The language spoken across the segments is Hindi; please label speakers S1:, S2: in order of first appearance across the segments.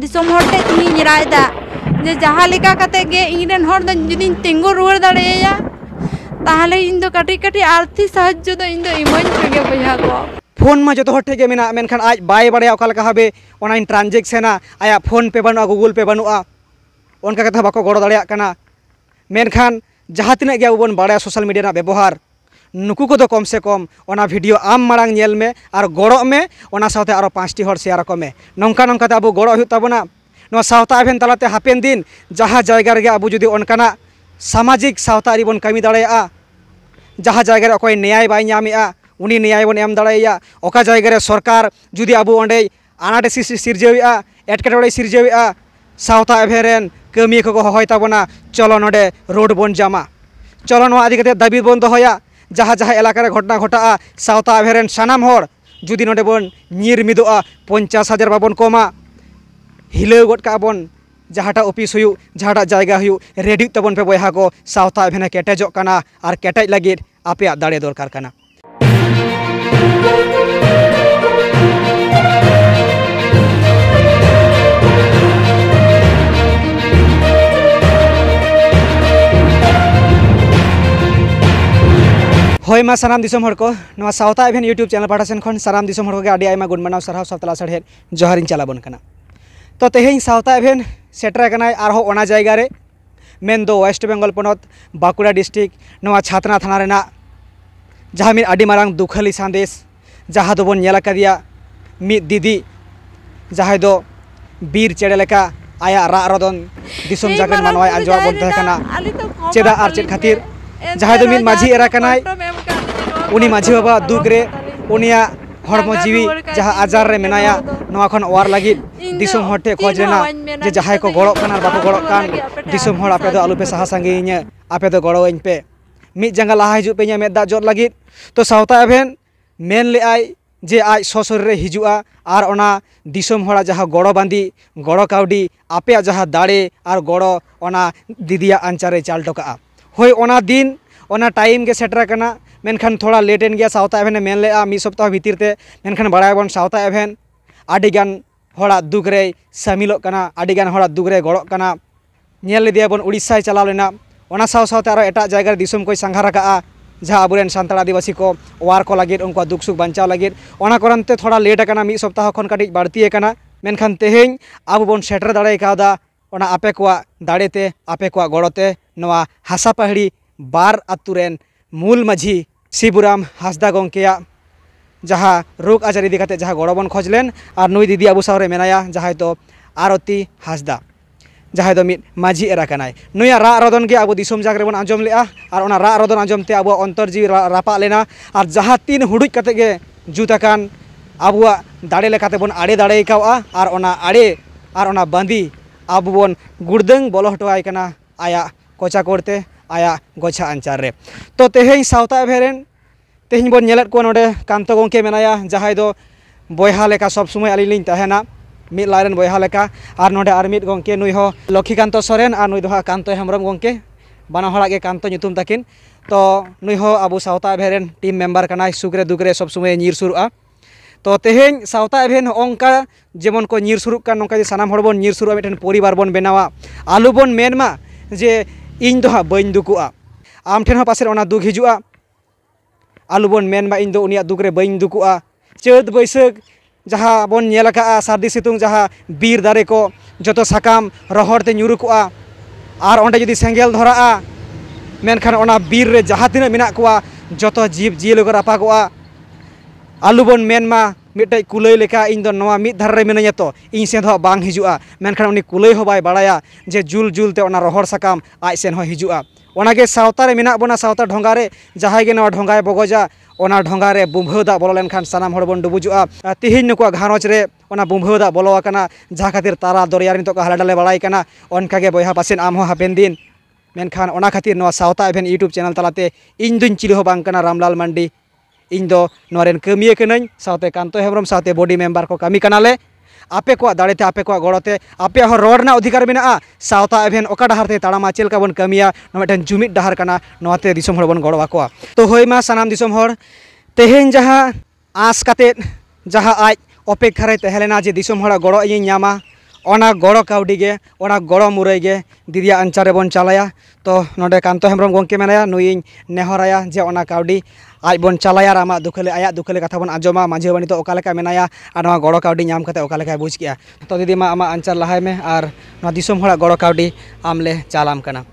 S1: दिसोम हॉटे तीन रायदा जे जहाँ लेका कते गे इनरेन हॉर द जुदी तेंगो रुवर दाड़ेया ताहले इन दो कटी कटी आर्थिक साहाय्य दो इन दो इमोन पेगे बया को
S2: फोन में जो हटे मेना मेनखान आज बाय बड़े ओका हाबे ऑनलाइन ट्रांजेक्शना आया फोन पे बनवा गूगल पे बनवा उनका कथा बाको गड़ो दाड़ेया कना मेनखान जहाँ तिना गे बन बड़ा सोशल मीडिया व्यवहार नुकु को कम से कम ओना वीडियो आम मांग नेल में और गड़ो में ओना साथे आरो 5टी हर शेयर को में नौका नौका अब गड़ो हुई तबना नो सावता एभेन तलाते हापेन दिन जहाँ जायगा रे अब जुदी ओनकाना सामाजिक सावता बन कमी दाड़ेया जहाँ जायगा रे अकोय न्याय बाय न्यामेआ उनी न्याय बन एम दाड़ेया ओका जायगा रे सरकार जुदी अब ओंडे आनाटे सिरजेवेआ एटकेटोड़े सिरजेवेआ सावता एभेन कमी को हय तबना चलो नोडे रोड बन जामा चलो नोआ आदि कते दाबी बन दोहया जहाँ जहाँ एलाका घटना घटा सावता एभेन सानाम हर जुदी नोडे बन नीर मिदोआ 50,000 बाबन कमा हिलाव गड काबन जहाँटा ऑफिस हुयु जहाँटा जायगा हुयु रेडी तबन पे बयहा को सावता एभेन केटेजो काना और केटेज लगिद आपे दाड़े दरकार काना। हय मा सानाम दिसोम हर को नवा सावता एभेन यूट्यूब चैनल पाठा सेन खन सानाम दिसोम हर को आडी आयमा गुण मानाव सारहाव सावतला साढ़े जोहारिन चलाबन कना। तो तेहें सावता एभेन सेटर कनाय आरहो ओना जायगा रे मेन दो वेस्ट बेंगल पनत बाकुड़ा डिस्ट्रिक्ट नवा छातना थाना रेना जहाँ मिद आडी मारांग दुखली संदेश जहाँ दो बन नेल कादिया मिद दीदी जहाँ दो बीर चेड़े लेका आया रा रदन दिसोम जागरेन मानवाय आंजवा बन तहे कना चेदा आर चेद खातिर जहाँ दो मिद माझी एरा कनाय उनी माझी बाबा दुख रे उनिया हड़मो जीवी जहाँ आजार रे मेनाया नवा खन वार लगी दिसोम हर ठे खोज लेना जे जहाँ को गड़ो कान बाको गड़ो कान दिसोम हर आपे दो आलू पे साहा संगे आपे दो गड़ो इन पे मिद जंगा लाहा हिजु पे मेद दा जोत लगी तो सावता एभेन मेन ले आय जे आज सशरीर रे हिजुआ आर ओना दिसोम हड़ा जहाँ गड़ो बांदी गड़ो काउडी आपे जहाँ दाड़े और गड़ो ओना दीदिया आंचारे चाल टोका होय ओना दिन ओना टाइम के सेटर कना मेनखान थोड़ा लेट एन गया सावता एभेन मेन लेआ मी सप्ताह भीतर ते मेनखान बड़ाय बन सावता एभेन आडिगान हड़ा दुख रे शामिलो कना आडिगान हड़ा दुख रे गड़ो कना नेल लेदिया बन उड़ीसा चलाव लेना ओना साव सावते आरो एटा जायगा दिसोम को संघार का जहाँ अबुरेन सान्ताड़ आदिवासी को वार को लगे उनको दुख सुख बचाव लगे ओना करनते थोड़ा लेट कना मी सप्ताह खन काटी बाड़ती कना मेनखान तेहें अब बन सेटर दाड़े कादा ओना आपे को दाड़ेते आपे को गड़ोते नवा हासा पहाड़ी बार आतुरेन मूल माझी शिबुराम हासदा गंकेया जहाँ रोग आजार इदी काते जहाँ गड़ो बन खोज लेन और नुई दीदी आबू सावरे मेनाया जहाँ तो आरती हासदा जहाँ दो मिद माझी एरा कनाय नुया रा रदन के अब दिसोम जागरे बन आंजम लेआ और ओना रा रदन आंजम ते अब अंतर जीवी रापा लेना और जहाँ तीन हुडुज काते गे जुताकान आबुआ दाड़े लेकाते बन आड़े दाड़े कावा और ओना आड़े और ओना बांदी अब बन गुड़दंग बोलो हटवाय कना आया कोचा कोड़ते आया गोछा आंचार रे तो तेहें सावता एभेन तेहें बन नेलत को नोडे कांतो गंके मेनाया जहाँ दो बयहा लेका सब समय आली लिन तहेना मिद लारेन बयहा लेका और नोडे आर मिद गंके नुई हो लक्ष्मीकांतो सोरेन और नुई दो कांतो हेम्ब्रम गंके बाना हड़ा गे कांतो nyutum ताकिन तो नुई हो आबू सावता एभेन टीम मेम्बर कनाय सुकरे दुकरे सब समय नीर सुरुआ तो तेहें सावता एभेन ओंका जेमन को नीर सुरुक कान नोंका जे सानाम हड़ बन नीर सुरुआ मिदटेन परिवार बन बेनावा आलू बन मेनमा जे इन दो हाँ बन दुकुआ आम ठेन पासे ओना दुख हिजुआ आलू बन मेनमा इन दो उनिया दुख रे बन दुकुआ चैत बैसाख जहाँ बन नेल का सार्दी सितुंग जहाँ बीर दारे को जतो साकाम रहोड़ते ᱧᱩᱨᱩᱠᱚᱜᱼᱟ और ओंडे जुदी सेंगेल धराआ मेनखान ओना बीर रे जहाँ तिना मेना कोआ जतो जीव जियलो को रापागोआ आलू बन मेनमा मिदटे कुलई लेका इन दो नवा मिद धार रे मेनाया तो इन सेन हो बांग हिजुआ मेनखान उनी कुलई हो बाय बाड़ाया जे जुल जुल ते ओना रहोड़ साकाम आज सेन हो हिजुआ ओनागे सावता रे मेना बोना सावता ढोंगा रे जहाँ गे नवा ढोंगाय बगोजा ओना ढोंगा रे बुंभाव दा बोलो लेनखान सानाम हड़ बन डुबुजुआ तिहिन नुकुआ घारोज रे ओना बुंभाव दा बोलो आकना जहाँ खातिर तारा दरिया नितो का हालाडाले बाड़ाय कना ओनकागे बयहा पासेन आम हो हापेन दिन मेनखान ओना खातिर नवा सावता एभेन यूट्यूब चैनल तलाते इन दुñ चिली हो बांग कना रामलाल मांडी इन दो नोरेन कमिये कनाñ सावते कांतो हेम्ब्रम सावते बॉडी मेम्बर को कमी कनाले आपे को दाड़ेते आपे को गड़ोते आपे हो रोड ना अधिकार मेना सावता एभेन ओका डहारते ताड़ामा चेलका बन कमिया मिदटेन जुमिद डहार कना नोते दिसोम हड़ बन गड़ो आकोआ तो होयमा सानाम दिसोम हड़ तेहें जहाँ आस काते जहाँ आज अपेक्षा रे तहेलेना जे दिसोम हड़ा गड़ो इन नामा ona goro kaudi ge ona goro murai ge didia anchare bon chalaya to node Kanto Hembrом gongke menaya nuing nehoraya je ona kaudi aj bon chalaya rama dukhale aya dukhale katha bon ajoma manjhi bani to oka leka menaya ar noa goro kaudi nyam kate oka leka buj kia to didi ma ama anchar lahai me ar noa disom hora goro kaudi amle chalam kana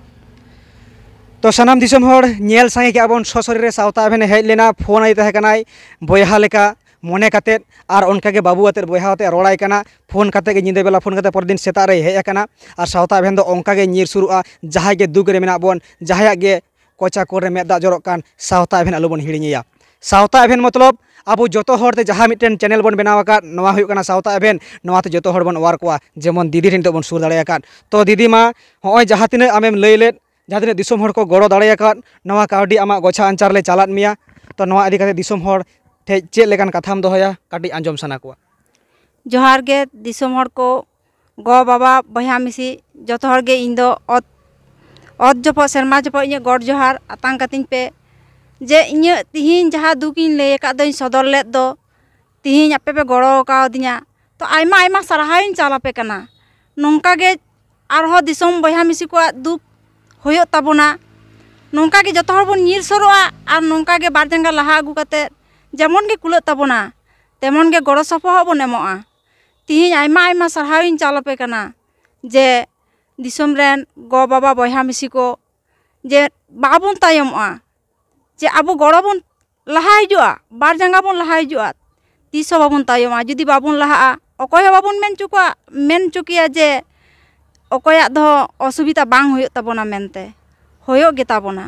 S2: तो सानाम दिसम हर नेल सांगे के आबन ससरी रे सावता एभेन हेज लेना फोन आई तहे कनाय बयहा लेका मने काते आर उनका के बाबू आते बयहा आते रोड़ाय कना फोन काते के निंदे बेला फोन काते पर दिन सेता रे हेज कना आर सावता एभेन दो ओंका के नीर सुरुआ जहाय के दुग रे मेना बन जहाय के कोचा कोरे मेदा जरक कान सावता एभेन आलु बन हिड़िया सावता एभेन मतलब आबो जोतो हरते जहाँ मिट्टन चैनल बन बनाव आकाद नवा हुयुग कना सावता एभेन नवाते जोतो हर बन वार कोआ जेमन दीदी ठेन बन सुर दाड़े आकाद तो दीदी मा होय जहाँ तिना आमेम लई लेद जहाँ तिना दिसोम हर को गड़ो दाड़े आकाद नवा काउडी आमा गोछा अंचार ले चालात मिया तो नवा इदी काते दिसोम हर ठे चेद लेकान कथाम दोहया काटी आंजम साना कोआ
S1: जोहार गे दिसोम हर को गो बाबा बहा मिसी जोतो हर गे इन दो अत जपो सेरमा जपो इन गड़ जोहार आतांग कातिन पे जे इन तिहिन जहाँ दुकिन ले का दो सदर लेद दो तिहिन आपे पे गड़ो का दिया तो आयमा आयमा सराहाइन चालापे कना नोंका गे आरहो दिसोम बहा मिसी को दुख होयो ताबोना नोंका गे जोतो हर बन नीर सरोआ आर नोंका गे बार जंगा लहा आगु काते जेमन गे कुलत ताबोना तेमन गे गड़ो सपोह बन एमोआ तिहिन आयमा आयमा सराहाइन चालापे कना जे दिसोम रेन गो बाबा बहा मिसी को जे बाबन तायमोआ जे आबो गड़ो बन लहा हिजुआ बार जंगा बन लहा हिजुआ तीस बाबन तायमा जुदी बाबन लहा अकय बाबन मेन चुकिया जे अकया दो असुविधा बांग होयो ताबोना मेनते होयो गे ताबोना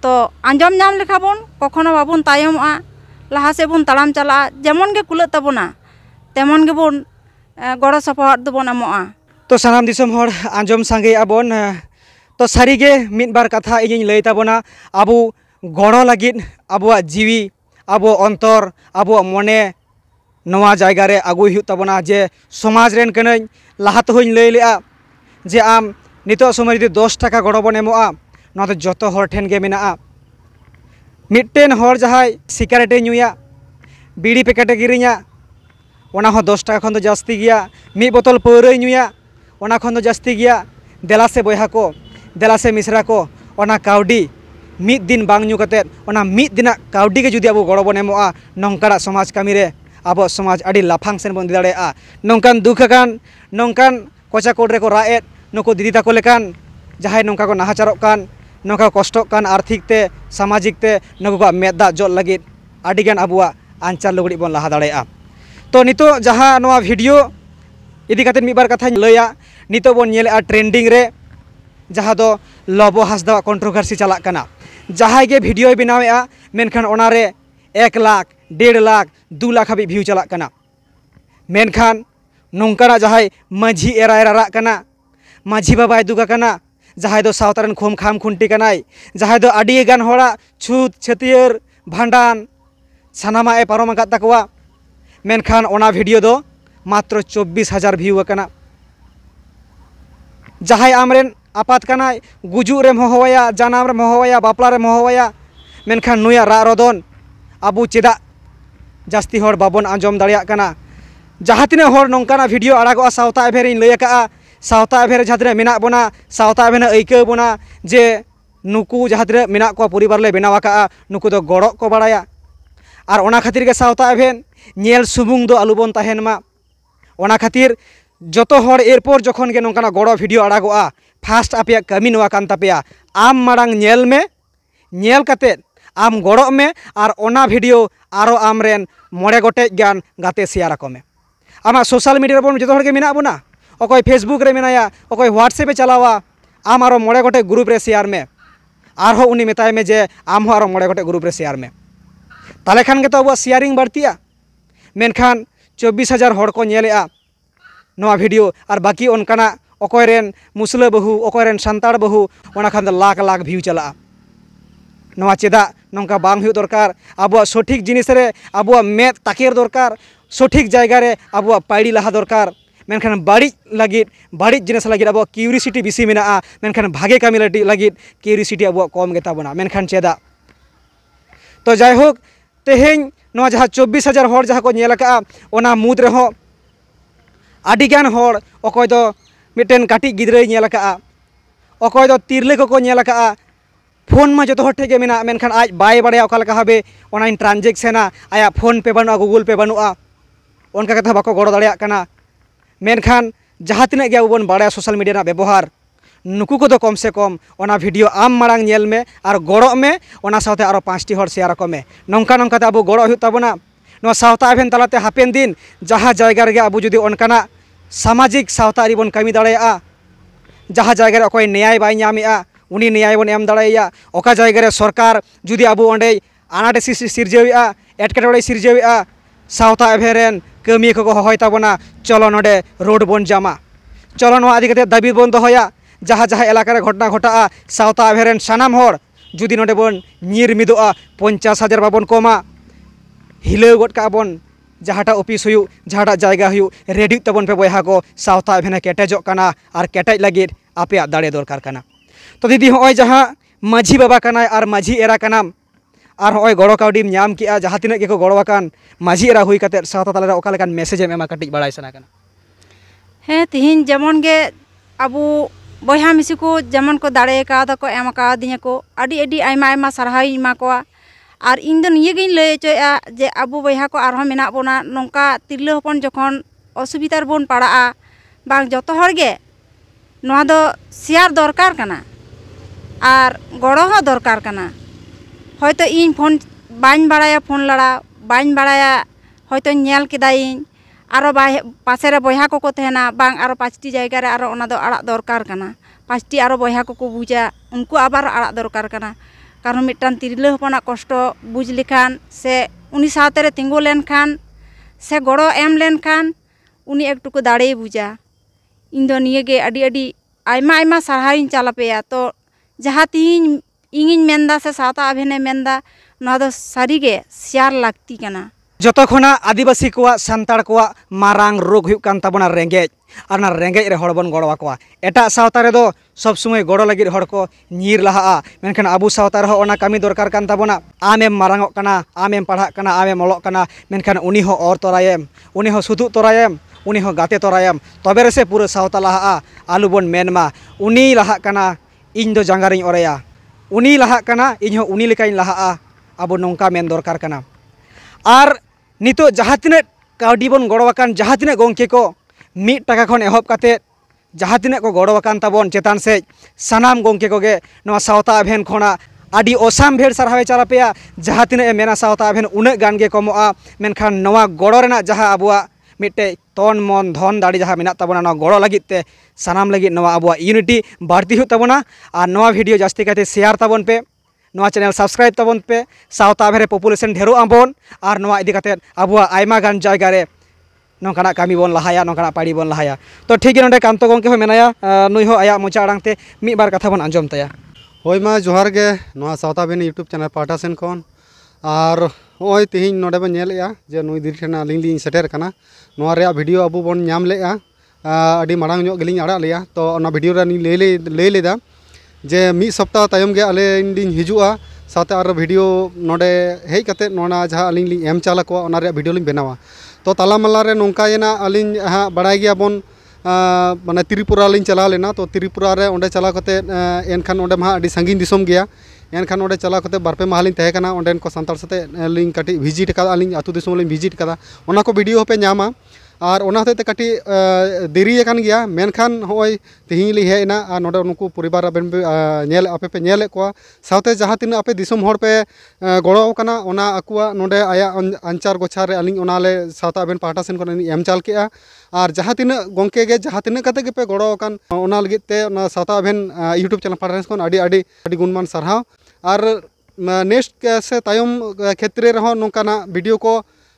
S1: तो आंजम नाम लेखा बन कखनो बाबन तायमोआ लहा से बन ताड़ाम चला जेमन गे कुलत ताबोना तेमन गे बन गड़ो सपोहट दो बन एमोआ
S2: तो सानाम दिसोम हर आंजम सांगे आबन तो सारी गे मिद बार कथा इᱧ लई ताबोना आबो गड़ो लगिद आबुआ जीवी आबो अंतर आबो मने नवा जायगा रे आगुय हुयुग ताबोना जे समाज रेन कनई लहा तो होइñ लई लेआ जे आम नितो समय जुदी 10 टाका गड़ो बन एमोआ नवा तो जतो हर ठेन गे मेनाआ मिट्टेन हर जहाय सिगारेटे ᱧᱩᱭᱟ बीड़ी पैकेटे किरिñा ओना हो 10 टाका खन दो जास्ती गया मी बोतल पौरई ᱧᱩᱭᱟ ओना खन दो जास्ती गया देला से बयहा को देला से मिश्रा को ओना काउडी मिद दिन बांग ᱧᱩ कते ओना मिद दिना काउडी के जुदी आबो गड़ो बन एमोआ नोंकाना समाज कामी रे आबो समाज आडी लाफांग सेन बन दाड़ेआ नोंकान दुखकान नोंकान कोचा कोड रे को राएत नुको दीदी ताको लेकान जहाय नोंका को नाहाचारोक कान नोंका कष्टोक कान आर्थिक ते सामाजिक ते नुको को मेदा जोल लगिद आडीगान आबुआ आंचार लुगड़ी बन लहा दाड़ेआ तो नितो जहाँ नोआ वीडियो इदी काते मिबार कथाñ लैया नितो बन नेलेआ ट्रेंडिंग रे जहाँ दो लबो हासदा कंट्रोवर्सी चला कना जहाय गे वीडियो बनावेआ मेनखान ओनारे 1 लाख 1.5 लाख 2 लाख हाबी भिउ चला कना मेनखान नोंकाना जहाय माझी एरा एरा कना माझी बाबाय दुगा कना जहाय दो सावतारन खोम खाम खुंटी कनाय जहाय दो आडी गान होड़ा छूत छतियर भांडान सानामा ए पारम आकाद ताकवा मेनखान ओना वीडियो दो मात्र 24,000 भिउ कना जहाय आमरेन आपात कनाय गुजु रे मोहवाया जानाम रे मोहवाया बापला रे मोहवाया मेनखान नुया रा रदन आबू चेदा जास्ती हर बाबन आंजम दाड़िया कना जहाँ तिना हर नोंकाना वीडियो आड़ागोआ सावता एभेन इन लई का सावता एभेन जहाँ तिना मेना बोना सावता एभेन आइका बोना जे नुकु जहाँ तिना मेना को परिवार ले बनाव का नुकु दो गड़ो को बाड़ाया आर ओना खातिर के सावता एभेन नेल सुमुंग दो आलुबन ताहेन मा ओना खातिर जतो हर एरपोर जखन गे नोंकाना गड़ो वीडियो आड़ागोआ फास्ट आपेया कामी नोआ कान तापेया आम मारांग नेल में नेल काते आम गड़ो में आर ओना वीडियो आरो आमरेन 9 गोटे गान गाते शेयर को में आमा सोशल मीडिया बन जो हर मेना बोना अकय फेसबुक रे मेनाया अकय व्हाट्सएप चलावा आम आरो 9 गोटे ग्रुप रे शेयर में आरो उनी मेताय में जे आम आरो 9 गोटे ग्रुप रे शेयर में ताले खान के तो अब शेयरिंग बढ़तिया मेनखान 24,000 हर को नेलेआ नवा वीडियो और बाकी उनकाना अकय रेन मुसला बहु अकय रेन सांताड़ बहु ओना खान लाख लाख भिउ चला नवा चेदा नोंका बांग हुई दरकार आबुआ सठिक जिनिस रे आबुआ मेद ताकेर दरकार सठिक जायगा रे आबुआ पाइडी लहा दरकार मेनखान बाड़ी लगिद बाड़ी जिनिस लगिद आबुआ क्यूरिसिटी बेसी मेना मेनखान भागे कामी लगिद क्यूरिसिटी आबुआ कम गेता बना मेनखान चेदा तो जायहोक तेहेñ नवा जहाँ 24,000 हर जहाँ को नेल का ओना मुद रे हो आडिगान होड़ अकोय दो मिटेन काटी गिद्राय नेल का अकोय दो तिरले को नेल का फोन में जो हर ठेके मेना मेनखान आज बाय बाड़े ओकालेका भाबे ऑनलाइन ट्रांजेक्शना आया फोन पे बनुआ गूगल पे बनुआ उनका कथा बाको गड़ो दाड़ेयाग काना मेनखान जहाँ तिना गे बन बाड़ाया सोशल मीडिया व्यवहार नुकु को कम से कम ओना वीडियो आम मांग नेल में और गड़ो में ओना साथे आरो 5टी हर शेयर को में नौका नौकाते अब गड़ो हुई ताबोना नोआ सावता एभेन तलाते हापेन दिन जहाँ जायगा रे अब जुदी ओनकाना सामाजिक सावतारी बन कमी दाड़ेया जहाँ जायगा रे अकोय न्याय बाय ᱧᱟᱢᱮᱜᱼᱟ उनी न्याय बन एम दाड़ेया ओका जायगा रे सरकार जुदी अब ओंडे आनाटे सिरजावेआ एटकेटोड़े सिरजावेआ सावता एभेन कमी को हय ताबोना चलो नोडे रोड बन जामा चलो नोआ इदि कते दाबी बन दोहया जहाँ जहाँ एलाका रे घटना घटा सावता एभेन सानाम हर जुदी नोडे बन ᱧᱤᱨ मिदोआ 50,000 बाबन कमा हिलाव गड काबन जहाँटा ऑफिस हुयु जहाँटा जायगा हुयु रेडी तबन पे बयहा को सावता एभेन केटेजो काना और केटेज लगिद आपे दाड़े दरकार काना तो दीदी हय जहाँ माझी बाबा कानाय और माझी एरा कानाम और हय गड़ो काउडीम ᱧᱟᱢ किया जहाँ तिनाग गेको गड़ोआकान माझी एरा हुई कते सावता तालारे ओका लेकान मेसेजेम एमा कटिज बाड़ाय साना काना
S1: हाँ तिहिन जेमन गे अब बयहा मिसी को जेमन को दाड़े का को एम कादिया को अडी अडी आयमा आयमा सारहाव इमा कोआ और इन दो निये गिन लय चोया जे अब बयहा को आरहो मेना बोना नोंका तिरले हपन जखन असुविधार बोन पड़ाआ बांग जतो हर गे नोआ दो शेयर दरकार काना और गड़ो हो दरकार काना हयतो इन फोन बाñ बाड़ाया फोन लड़ा बाñ बाड़ाया हयतो नेल केदाइन आरो पासेरे बयहा को तहना बांग आरो 5टी जायगा रे आरो ओना दो आड़ा दरकार काना 5टी आरो बयहा को बुझा उनको आबार आड़ा दरकार काना कारण मिटान तिरले हपना कष्ट बुझ लेखान से उनी साथे रे तिंगु लेनखान से गड़ो एम लेनखान उनी एकटुकु दाड़े बुझा इन दो निये गे अडी अडी आयमा आयमा सारहाविन चालापेया तो जहाँ तिहिन इङिन मेनदा से सावता एभेने मेनदा नोआ दो सारीगे शेयर लागती काना
S2: जतो खना आदिवासी को सान्ताड़ को मारांग रोग हुई कान ताबोना रेंगेज और ना रेंगेज रे हड़बन गड़वा को एटा सावता रे दो सब समय गड़ो लगिर हड़ को ᱧᱤᱨ लहा मेनखान आबू सावता रे ओना कामी दरकार कान ताबोना आमेम मारांगो काना आमेम पढ़ा काना आमेम ओलोग काना मेनखान उनी हो और तोरायेम उनी हो सुदु तोरायेम उनी हो गाते तोरायेम तबे रे से पूरा सावता लहा आलू बन मेनमा उनी लहा काना इन दो जांगारिन ओरेया उनी लहा काना इन हो उनी लेकाइन लहा अब नौका मेन दरकार काना और नितो जहाँ तिना काउडी बन गड़ोआकान जहाँ तिना गंके को 1 टाका खन एहब काते जहाँ तिना को गड़ोआकान ताबन चेतान से सानाम गंके कोगे नोआ सावता एभेन खना आदि ओसाम भेड़ सारहावे चालापेया जहाँ तिना मेना सावता एभेन उना गान गे कमोआ मेनखान नोआ गड़ो रेना जहाँ आबुआ मिट्टे तन मन धन दाड़ी जहाँ मेना ताबोना नोआ गड़ो लगित ते सानाम लगित नोआ आबुआ यूनिटी बाड़ती हुई ताबोना और नोआ वीडियो जास्ती काते शेयर ताबन पे नोआ चैनल सब्सक्राइब ताबन पे सावता एभेन पपुलेशन ढेरो आबन और नोआ इदी काते आबुआ आयमा गान जायगा रे नौकाना कामी बन लहाया नौकाना पाड़ी बन लहाया तो ठीक है नोडे कांतो गंके हो मेनाया नुई हो आया मोचा आड़ांगते मिद बार कथा बन आंजम ताया
S3: होय मा जोहार गे नोआ सावता एभेन यूट्यूब चैनल पाटा सेन खन और होय तिहिन नोडे बन नेलेया जे नुई दिर ठेना अलिंग लिंग सेटेर काना नोआ रे वीडियो अबु बन ᱧᱟᱢ लेया अडी मारांग ᱧᱚᱜ ᱜᱮᱞᱤᱧ ᱟᱲᱟᱜ ᱞᱮᱭᱟ तो ᱚᱱᱟ वीडियो रे लई लेदा जे 1 सप्ताह तायम गे आले इंडिन हिजुआ साथे आर वीडियो नोडे हेज कते नोना जहाँ अलिंग लिंग एम चाला को ओना रे वीडियो लिंग बनावा तो तालामाला रे नोंकायना अलिंग हाँ बड़ाय गया बन माने त्रिपुरा लिंग चला लेना तो त्रिपुरा रे ओंडे चला कते एनखान ओंडे मा अडी संगीन दिसोम गया एनखान ओंडे चला कते बारपे माह लिंग तहेकना ओंडेन को सांताल साथे लिंग कटी विजिट कदा अलिंग आतु दिसोम लिंग विजिट कदा ओना को वीडियो होपे ᱧᱟᱢᱟ और ओना होते कटी देरी कान गया मेनखान होय तिहिं लि हेना और नोडे नुकु परिवार अबेन नेल आपे पे नेल को साथे जहाँ तिना आपे दिसोम होड़ पे गड़ो काना ओना अकुआ नोडे आया अंचार गोछार रे अलिंग ओनाले सावता अबेन पाटा सेन कोन एम चाल केआ और जहाँ तिना गंके गे जहाँ तिना कते गे पे गड़ो कान ओना लगित ते ओना सावता अबेन यूट्यूब चैनल पाटा सेन कोन अडी अडी अडी गुणमान सारहाव और नेक्स्ट से तायम क्षेत्र रे हो नोंकाना वीडियो को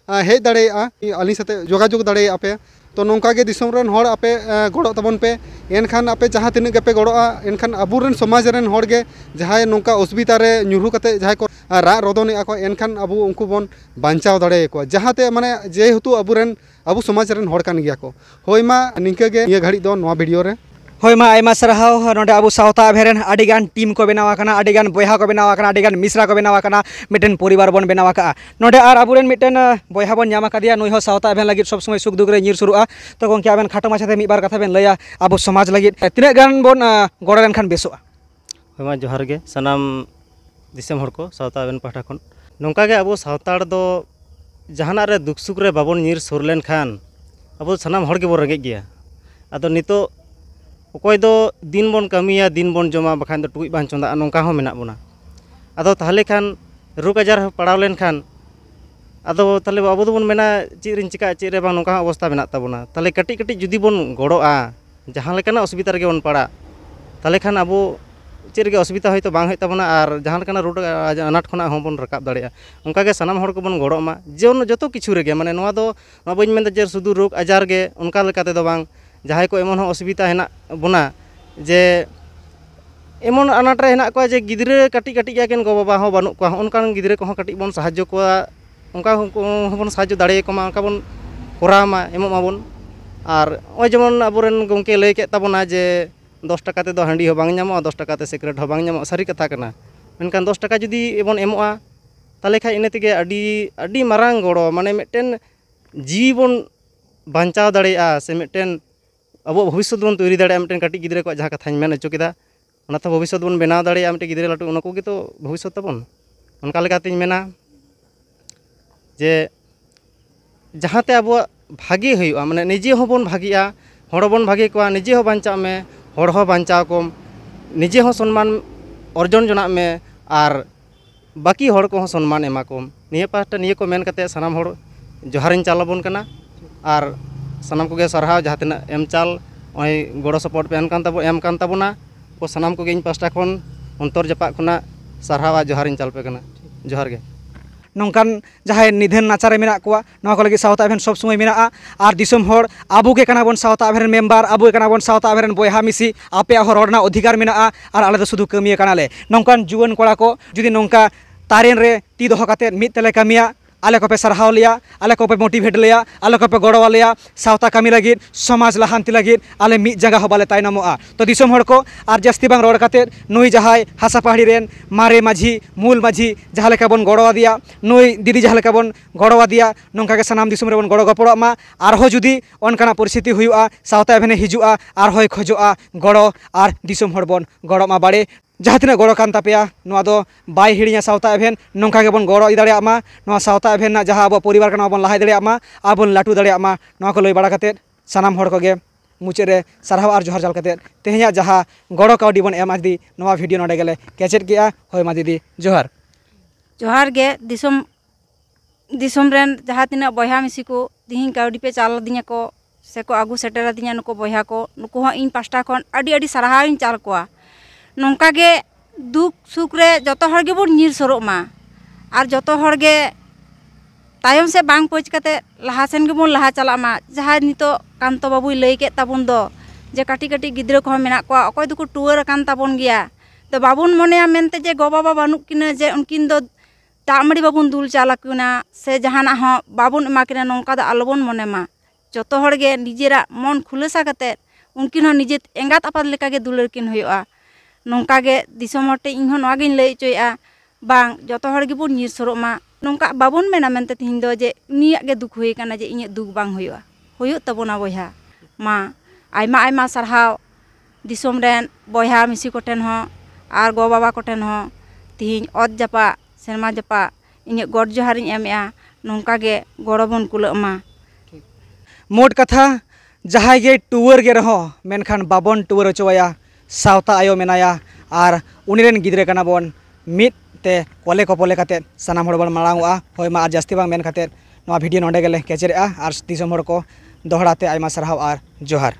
S3: हेज दाड़ेया अली साथे जोगाजोग दाड़ेया आपे तो नौका गे दिसोम रेन होड़ आपे गड़ो ताबन पे एनखान आपे जहाँ तिना गे पे गड़ोआ एनखान अबुरेन समाज रेन होड़ गे जहाँ नौका असुविधा रे ᱧᱩᱨᱦᱩ कते जहाँ को रा रोदने को एनखान अबु उनको बन बांचाव दाड़े को जहाँते माने जेहेतु अबुरेन अबु समाज रेन होड़ कान गिया को होय मा निंके गे ये घड़ी दो नवा वीडियो रे
S2: हय मा आयमा सारहाव नोडे आबो सावता अभेरेन आडिगान टीम को बनावा कना आडिगान बयहा को बनावा कना आडिगान मिश्रा को बनावा कना मिटेन परिवार बन बनावा का नोडे आर आबुरेन मिटेन बयहा बन न्यामा कादिया नुई हो सावता अभेन लगित सब समय सुख दुख रे निर सुरुआ तो गंके आबेन खाटो माछाते मिबार कथा बेन लया आबो समाज लगित तिना गान बन गड़ लेन खान बेसोआ
S4: हमा जोहार गे सनाम दिसम हर को सावता अभेन पाठा खन नोंका गे आबो सावताड़ दो जहाना रे दुख सुख रे बाबन निर सुर लेन खान आबो सनाम हर के बो रंगे गया आदो नितो अकोय दो दिन बन कमिया दिन बन जमा बखान दो टुकुज बान चंदा नोंका हो मेना बोना आदो ताहले खान रोग आजार पड़ाव लेन खान आदो ताहले आबो दो बन मेना चिरिन चिका चिरे बांग नोंका अवस्था मेना ताबोना ताहले कटिक कटिक जुदी बन गड़ोआ जहां लेकाना असुविधा रे बन पड़ा ताहले खान आबो चिरगे असुविधा होयतो बांग होय ताबोना आर जहां लेकाना रोड अनाट खना हो बन रकाब दाड़ेया उनका गे सनाम हर को बन गड़ोमा जेन जतो किछु रेगे माने नोआ दो नोआ बइन मेनदा जे सुदु रोग आजार गे उनका लेकाते दो बांग जहां को एमन हो असुविधा हेना बोना जे एमन अनाट रे हेना को जे गिद्रे कटी कटी याकेन गो बाबा हो बानु को उनकान गिद्रे को कटी बन साहाय्य को उनका बन साहाय्य दाड़े को मा उनका बन कोरामा एमो माबन आर ओय जेमन अबोरेन गंके लय के ताबोना जे 10 टाका ते दो हांडी हो बांग न्यामो 10 टाका ते सिगरेट हो बांग न्यामो सारी कथा कना मेनकान 10 टाका जुदी एबन एमोआ ताले खाय इने तेगे अडी मारांग गड़ो माने मिटेन जीवन बांचाव दाड़ेया से मिटेन अब भविष्य बन तैरी दाड़े मिटेन कटी गिद्रे को जहाँ कथा मेन अचो केदा ओनाते भविष्य बन बनाव दाड़ेया मिटे गिद्रे लाटू उनको गे तो भविष्य तबन उनका लेकाते मेना जे जहाँते अब भागी हुआ माने निजे होबन भागिया हड़ बन भागी को निजे हो बांचाव में हड़ हो बांचाव कम निजे हो सम्मान अर्जन जना में आर बाकी हड़ को सम्मान एमा कम निये पास्टा निये को मेन कते सनाम हड़ जोहारिन चालाबन कना आर सनाम को गे सरहाव जहाँ तना एम चाल ओय गड़ो सपोर्ट पे एम कान ताबोना को सनाम को गे इन पास्टा खन अंतर जपा खना सरहावा जोहारिन चाल पे कना जोहार गे
S2: नौकान जहाँ निधन नाचारे मेना को नवा को लगी सावता अभेन सब समय मेना आर दिसम हर आबू के कना बन सावता अभेन मेम्बर आबू के कना बन सावता अभेन बयहा मिसी आपे हर रडना अधिकार मेना आर आले दो सुधु कमिया कनाले नौकान जुवन कोड़ा को जुदी नौका तारेन रे ती दोहो काते मिद तेले कमिया आले को पे सरहाव लिया आले को पे मोटिवेट लिया आले को पे गड़वा लिया सावता कमी लगित समाज लहांति लगित आले मिद जगह हो बाले तायनमोआ तो दिसम हर को आर जस्ती बांग रोड काते नुई जहाय हासा पहाड़ी रेन मारे माझी मूल माझी जहाँ लेका बन गड़वा दिया नुई दीदी जहाँ लेका बन गड़वा दिया नौका के सनाम दिसम रे बन गड़ो गपड़ो मा आरहो जुदी अनकाना परिस्थिति हुआ सावता एभेने हिजुआ आरहोय खोजोआ गड़ो आर दिसम हर बन गड़ो मा बाड़े जहाँ तीना गड़ो कान तापेया नोआ दो बाय हिड़िया सावता एभेन नौका के बन गड़ो इदाड़िया मा नोआ सावता एभेन ना जहाँ अब परिवार का बन लहाय दाड़िया मा आबन लाटू दाड़िया मा नोआ को लई बाड़ा काते सनाम हर को गे मुचे रे सारहाव आर जोहार जाल काते तेहेया जहाँ गड़ो कावडी बन एम आदि नोआ वीडियो नोडे गेले कैचेट किया होय मा दीदी जोहार
S1: जोहार गे दिसम रेन जहाँ तीना बयहा मिसी को तिहिं कावडी पे चाल दिया को से को आगू सेटेरा दिया नुको बयहा को नुको हो इन पास्टा खन अडी सारहाव इन चाल कोआ नौका गे दुख सुख रे जतो हर गे बन निर सरोग मा आर जतो हर गे तायम से बांग पोच काते लहा सेन गे बन लहा चला मा जहाँ नितो कांतो बाबू लई के ताबन दो जे काटी काटी गिद्रा को मेना को अकोय दुको टुअर कान ताबन गया तो बाबुन मनेया मेनते जे गो बाबा बानु किना जे उनकिन दो दामड़ी बाबुन दुल चाला किना से जहाना हो बाबुन एमा किना नौका द आलोबन मने मा जतो हर गे निजेरा मन खुलसा काते उनकिन हो निजे एंगात आपात लेका गे दुलर किन होयोआ नौका गे दिसम हटे इन हो नोआ गिन लई चोया बांग जतो हर गे बन निर सरोग मा नौका बाबुन मेना मेनते तिहिं दो जे निया गे दुख होय काना जे इᱧ दुख बांग होयोआ होयो तबोना बयहा मा आयमा आयमा सरहाव दिसम रेन बयहा मिसी कोटेन हो आर गो बाबा कोटेन हो तिहिं अत जापा सेरमा जापा इᱧ गॉड जोहारिन एमया नौका गे गड़ो बन कुलग मा
S2: मोट कथा जहाँ गे टुअर गे रहो मेनखान बाबन टुअर चोया सावता आयो मेनाया आर उनीरेन गिद्रे कना बन मिद ते कोले कोपोले काते सनाम हड़ बन मांगोआ होय मा जास्ती बांग मेन खाते नोआ वीडियो नोडे गेले कैचेरेआ आर दिसम हड़ को दोहराते आयमा सरहाव आर जोहार।